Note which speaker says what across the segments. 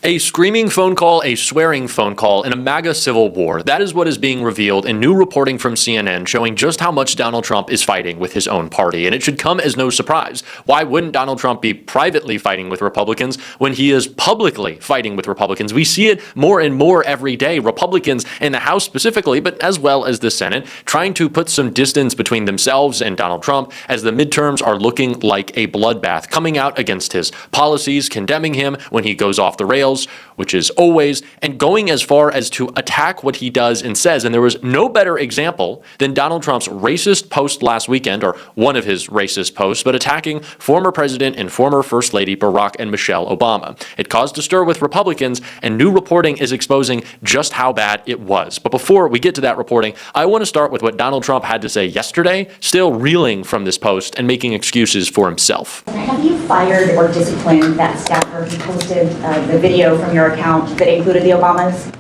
Speaker 1: A screaming phone call, a swearing phone call, and a MAGA civil war. That is what is being revealed in new reporting from CNN showing just how much Donald Trump is fighting with his own party. And it should come as no surprise. Why wouldn't Donald Trump be privately fighting with Republicans when he is publicly fighting with Republicans? We see it more and more every day. Republicans in the House specifically, but as well as the Senate, trying to put some distance between themselves and Donald Trump as the midterms are looking like a bloodbath, coming out against his policies, condemning him when he goes off the rails, which is always, and going as far as to attack what he does and says. And there was no better example than Donald Trump's racist post last weekend, or one of his racist posts, but attacking former President and former First Lady Barack and Michelle Obama. It caused a stir with Republicans, and new reporting is exposing just how bad it was. But before we get to that reporting, I want to start with what Donald Trump had to say yesterday, still reeling from this post and making excuses for himself.
Speaker 2: Have you fired or disciplined that staffer who posted the video from your account that included the Obamas?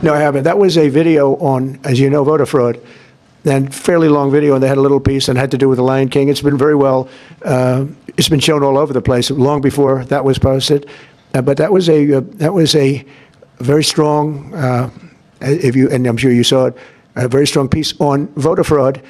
Speaker 3: No, I haven't. That was a video on, as you know, voter fraud. Then fairly long video, and they had a little piece and had to do with the Lion King. It's been very well. It's been shown all over the place long before that was posted. But that was a very strong, and I'm sure you saw it, a very strong piece on voter fraud.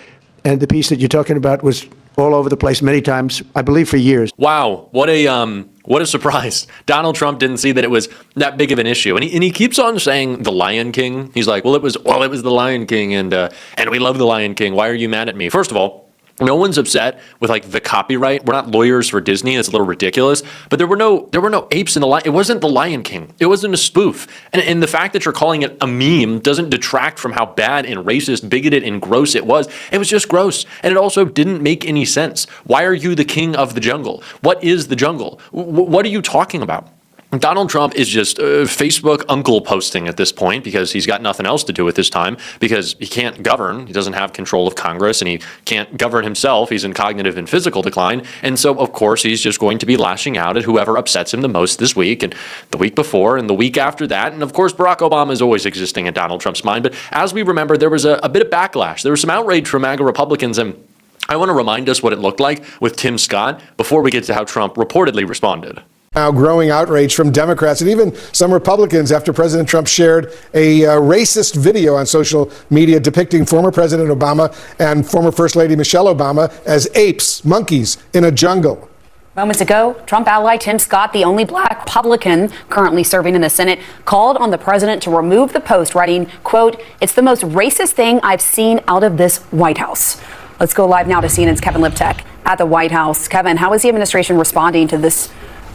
Speaker 3: And the piece that you're talking about was all over the place many times, I believe, for years.
Speaker 1: Wow, what a surprise. Donald Trump didn't see that it was that big of an issue. And he keeps on saying the Lion King. He's like, well, it was the Lion King, and we love the Lion King. Why are you mad at me? First of all, no one's upset with like the copyright. We're not lawyers for Disney. It's a little ridiculous. But there were no apes in the Lion. It wasn't the Lion King. It wasn't a spoof. And the fact that you're calling it a meme doesn't detract from how bad and racist, bigoted, and gross it was. It was just gross. And it also didn't make any sense. Why are you the king of the jungle? What is the jungle? What are you talking about? Donald Trump is just Facebook uncle posting at this point because he's got nothing else to do with his time, because he can't govern. He doesn't have control of Congress, and he can't govern himself. He's in cognitive and physical decline. And so, of course, he's just going to be lashing out at whoever upsets him the most this week and the week before and the week after that. And of course, Barack Obama is always existing in Donald Trump's mind. But as we remember, there was a bit of backlash. There was some outrage from MAGA Republicans, and I want to remind us what it looked like with Tim Scott before we get to how Trump reportedly responded.
Speaker 4: Now growing outrage from Democrats and even some Republicans after President Trump shared a racist video on social media depicting former President Obama and former First Lady Michelle Obama as apes, monkeys in a jungle.
Speaker 5: Moments ago, Trump ally Tim Scott, the only black Republican currently serving in the Senate, called on the president to remove the post, writing, quote, "It's the most racist thing I've seen out of this White House." Let's go live now to CNN's Kevin Liptek at the White House. Kevin, how is the administration responding to this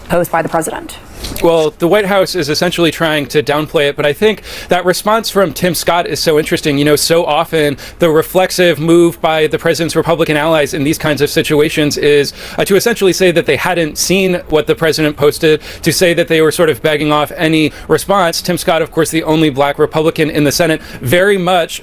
Speaker 5: post by the president?
Speaker 6: Well, the White House is essentially trying to downplay it, but I think that response from Tim Scott is so interesting. You know, so often the reflexive move by the president's Republican allies in these kinds of situations is to essentially say that they hadn't seen what the president posted, to say that they were sort of begging off any response. Tim Scott, of course, the only black Republican in the Senate, very much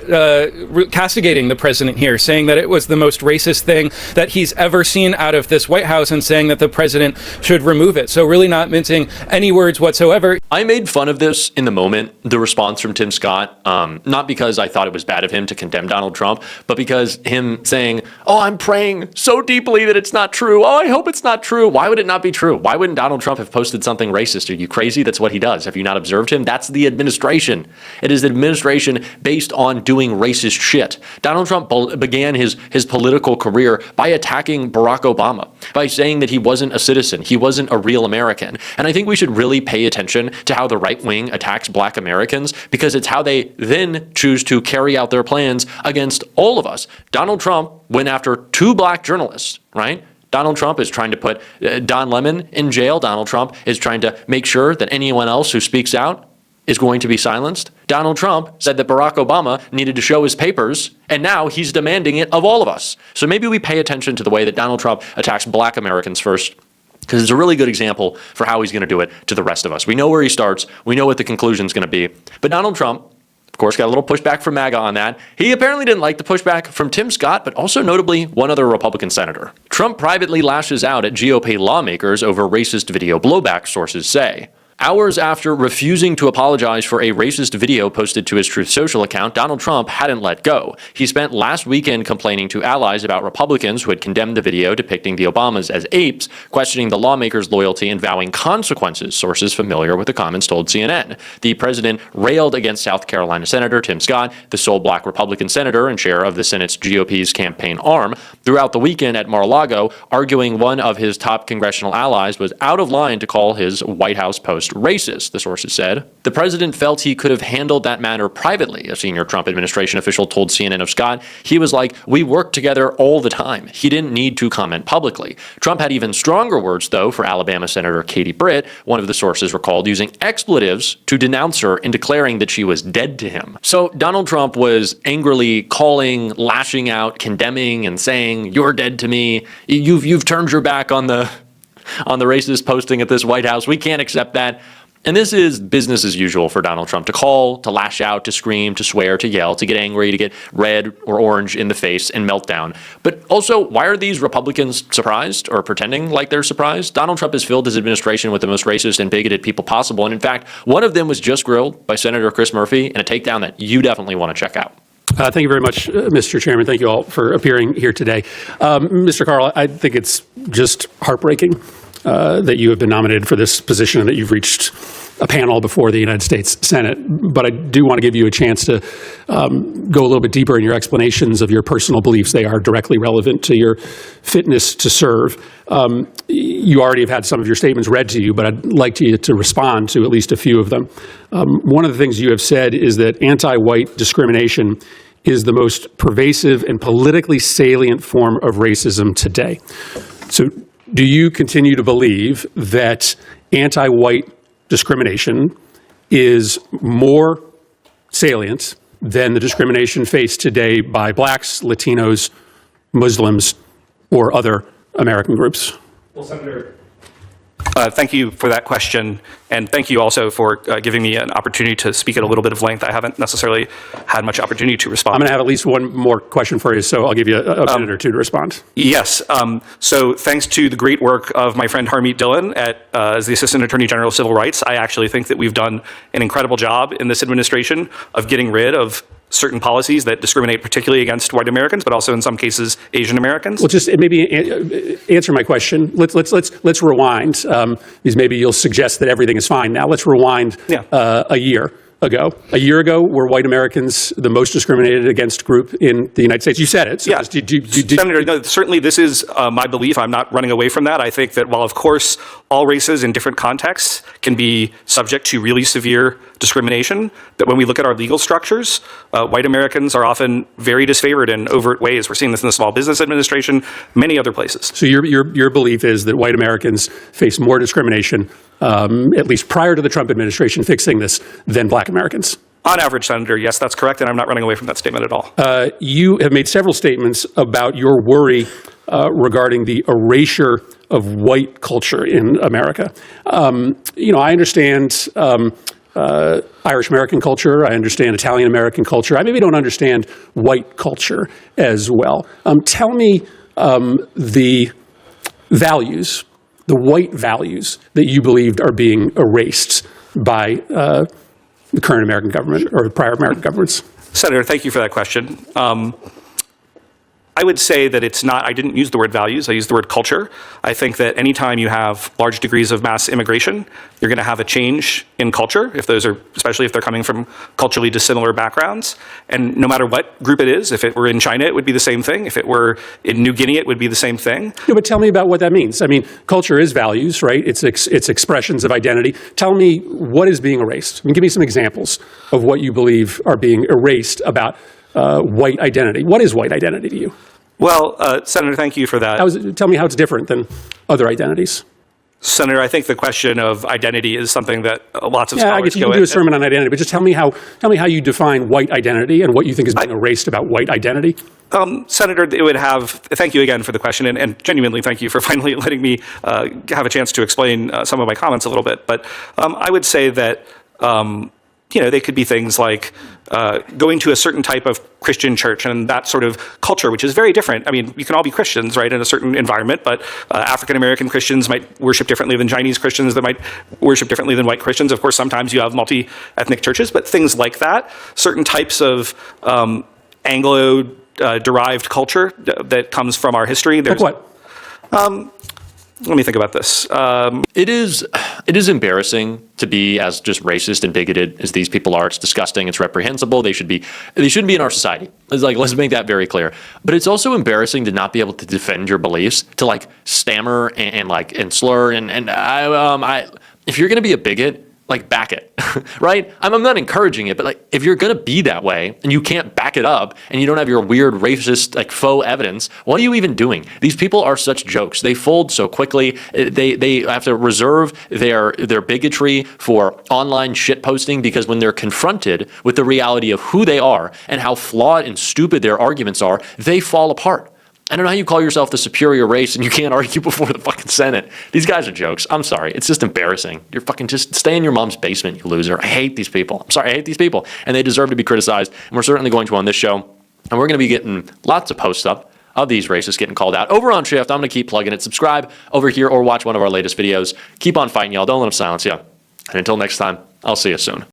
Speaker 6: castigating the president here, saying that it was the most racist thing that he's ever seen out of this White House, and saying that the president should remove it. So really not mincing any words whatsoever.
Speaker 1: I made fun of this in the moment, the response from Tim Scott, not because I thought it was bad of him to condemn Donald Trump, but because him saying, oh, I'm praying so deeply that it's not true. Oh, I hope it's not true. Why would it not be true? Why wouldn't Donald Trump have posted something racist? Are you crazy? That's what he does. Have you not observed him? That's the administration. It is the administration based on doing racist shit. Donald Trump began his political career by attacking Barack Obama, by saying that he wasn't a citizen. He wasn't a real American. And I think we should really pay attention to how the right wing attacks black Americans, because it's how they then choose to carry out their plans against all of us. Donald Trump went after two black journalists, right? Donald Trump is trying to put Don Lemon in jail. Donald Trump is trying to make sure that anyone else who speaks out is going to be silenced. Donald Trump said that Barack Obama needed to show his papers, and now he's demanding it of all of us. So maybe we pay attention to the way that Donald Trump attacks black Americans first, because it's a really good example for how he's going to do it to the rest of us. We know where he starts. We know what the conclusion is going to be. But Donald Trump, of course, got a little pushback from MAGA on that. He apparently didn't like the pushback from Tim Scott, but also notably one other Republican senator. Trump privately lashes out at GOP lawmakers over racist video blowback, sources say. Hours after refusing to apologize for a racist video posted to his Truth Social account, Donald Trump hadn't let go. He spent last weekend complaining to allies about Republicans who had condemned the video depicting the Obamas as apes, questioning the lawmakers' loyalty and vowing consequences, sources familiar with the comments told CNN. The president railed against South Carolina Senator Tim Scott, the sole black Republican senator and chair of the Senate's GOP's campaign arm, throughout the weekend at Mar-a-Lago, arguing one of his top congressional allies was out of line to call his White House post racist, the sources said. The president felt he could have handled that matter privately, a senior Trump administration official told CNN of Scott. He was like, "We work together all the time." He didn't need to comment publicly. Trump had even stronger words, though, for Alabama Senator Katie Britt, one of the sources recalled using expletives to denounce her and declaring that she was dead to him. So Donald Trump was angrily calling, lashing out, condemning, and saying, "You're dead to me. You've turned your back on the racist posting at this White House. We can't accept that." And this is business as usual for Donald Trump, to call, to lash out, to scream, to swear, to yell, to get angry, to get red or orange in the face and meltdown. But also, why are these Republicans surprised or pretending like they're surprised? Donald Trump has filled his administration with the most racist and bigoted people possible. And in fact, one of them was just grilled by Senator Chris Murphy in a takedown that you definitely want to check out.
Speaker 7: Thank you very much, Mr. Chairman. Thank you all for appearing here today. Mr. Carl, I think it's just heartbreaking that you have been nominated for this position and that you've reached a panel before the United States Senate. But I do want to give you a chance to go a little bit deeper in your explanations of your personal beliefs. They are directly relevant to your fitness to serve. You already have had some of your statements read to you, but I'd like you to respond to at least a few of them. One of the things you have said is that anti-white discrimination is the most pervasive and politically salient form of racism today. So do you continue to believe that anti-white discrimination is more salient than the discrimination faced today by blacks, Latinos, Muslims, or other American groups?
Speaker 8: Well, Senator, thank you for that question, and thank you also for giving me an opportunity to speak at a little bit of length. I haven't necessarily had much opportunity to respond.
Speaker 7: I'm going to have at least one more question for you, so I'll give you a minute or two to respond.
Speaker 8: Yes. So thanks to the great work of my friend Harmeet Dillon as the Assistant Attorney General of Civil Rights, I actually think that we've done an incredible job in this administration of getting rid of certain policies that discriminate particularly against white Americans, but also in some cases Asian Americans.
Speaker 7: Well, just maybe answer my question. Let's rewind, because maybe you'll suggest that everything is fine now. Let's rewind a year ago. A year ago, were white Americans the most discriminated against group in the United States? You said it. So
Speaker 8: yeah. Senator, no, certainly this is my belief. I'm not running away from that. I think that while, of course, all races in different contexts can be subject to really severe discrimination, that when we look at our legal structures, white Americans are often very disfavored in overt ways. We're seeing this in the Small Business Administration, many other places.
Speaker 7: So your belief is that white Americans face more discrimination, at least prior to the Trump administration fixing this, than black Americans?
Speaker 8: On average, Senator, yes, that's correct, and I'm not running away from that statement at all.
Speaker 7: You have made several statements about your worry regarding the erasure of white culture in America. I understand Irish American culture. I understand Italian American culture. I maybe don't understand white culture as well. Tell me the values, the white values that you believed are being erased by the current American government or prior American governments.
Speaker 8: Senator, thank you for that question. I would say that it's not, I didn't use the word values, I used the word culture. I think that anytime you have large degrees of mass immigration, you're going to have a change in culture, especially if they're coming from culturally dissimilar backgrounds. And no matter what group it is, if it were in China, it would be the same thing. If it were in New Guinea, it would be the same thing.
Speaker 7: Yeah, but tell me about what that means. I mean, culture is values, right? It's expressions of identity. Tell me what is being erased. I mean, give me some examples of what you believe are being erased about white identity. What is white identity to you?
Speaker 8: Well, Senator, thank you for that.
Speaker 7: Tell me how it's different than other identities.
Speaker 8: Senator, I think the question of identity is something that lots of scholars
Speaker 7: I guess you can do a sermon on identity, but just tell me how you define white identity and what you think is being erased about white identity.
Speaker 8: Senator, it would have, thank you again for the question, and genuinely thank you for finally letting me have a chance to explain some of my comments a little bit. But I would say that they could be things like going to a certain type of Christian church and that sort of culture, which is very different. I mean, you can all be Christians, right, in a certain environment, but African-American Christians might worship differently than Chinese Christians, that might worship differently than white Christians. Of course, sometimes you have multi-ethnic churches, but things like that, certain types of Anglo-derived culture that comes from our history.
Speaker 7: Like what?
Speaker 8: Let me think about this.
Speaker 1: It is embarrassing to be as just racist and bigoted as these people are. It's disgusting. It's reprehensible. They shouldn't be in our society. It's like, let's make that very clear. But it's also embarrassing to not be able to defend your beliefs, to like stammer and slur if you're going to be a bigot, like back it, right? I'm not encouraging it, but like if you're gonna be that way and you can't back it up and you don't have your weird racist like faux evidence, what are you even doing? These people are such jokes. They fold so quickly. They have to reserve their bigotry for online shit posting, because when they're confronted with the reality of who they are and how flawed and stupid their arguments are, they fall apart. I don't know how you call yourself the superior race and you can't argue before the fucking Senate. These guys are jokes. I'm sorry. It's just embarrassing. You're fucking just stay in your mom's basement, you loser. I hate these people. I'm sorry. I hate these people. And they deserve to be criticized. And we're certainly going to on this show. And we're going to be getting lots of posts up of these racists getting called out. Over on Shift, I'm going to keep plugging it. Subscribe over here or watch one of our latest videos. Keep on fighting, y'all. Don't let them silence you. And until next time, I'll see you soon.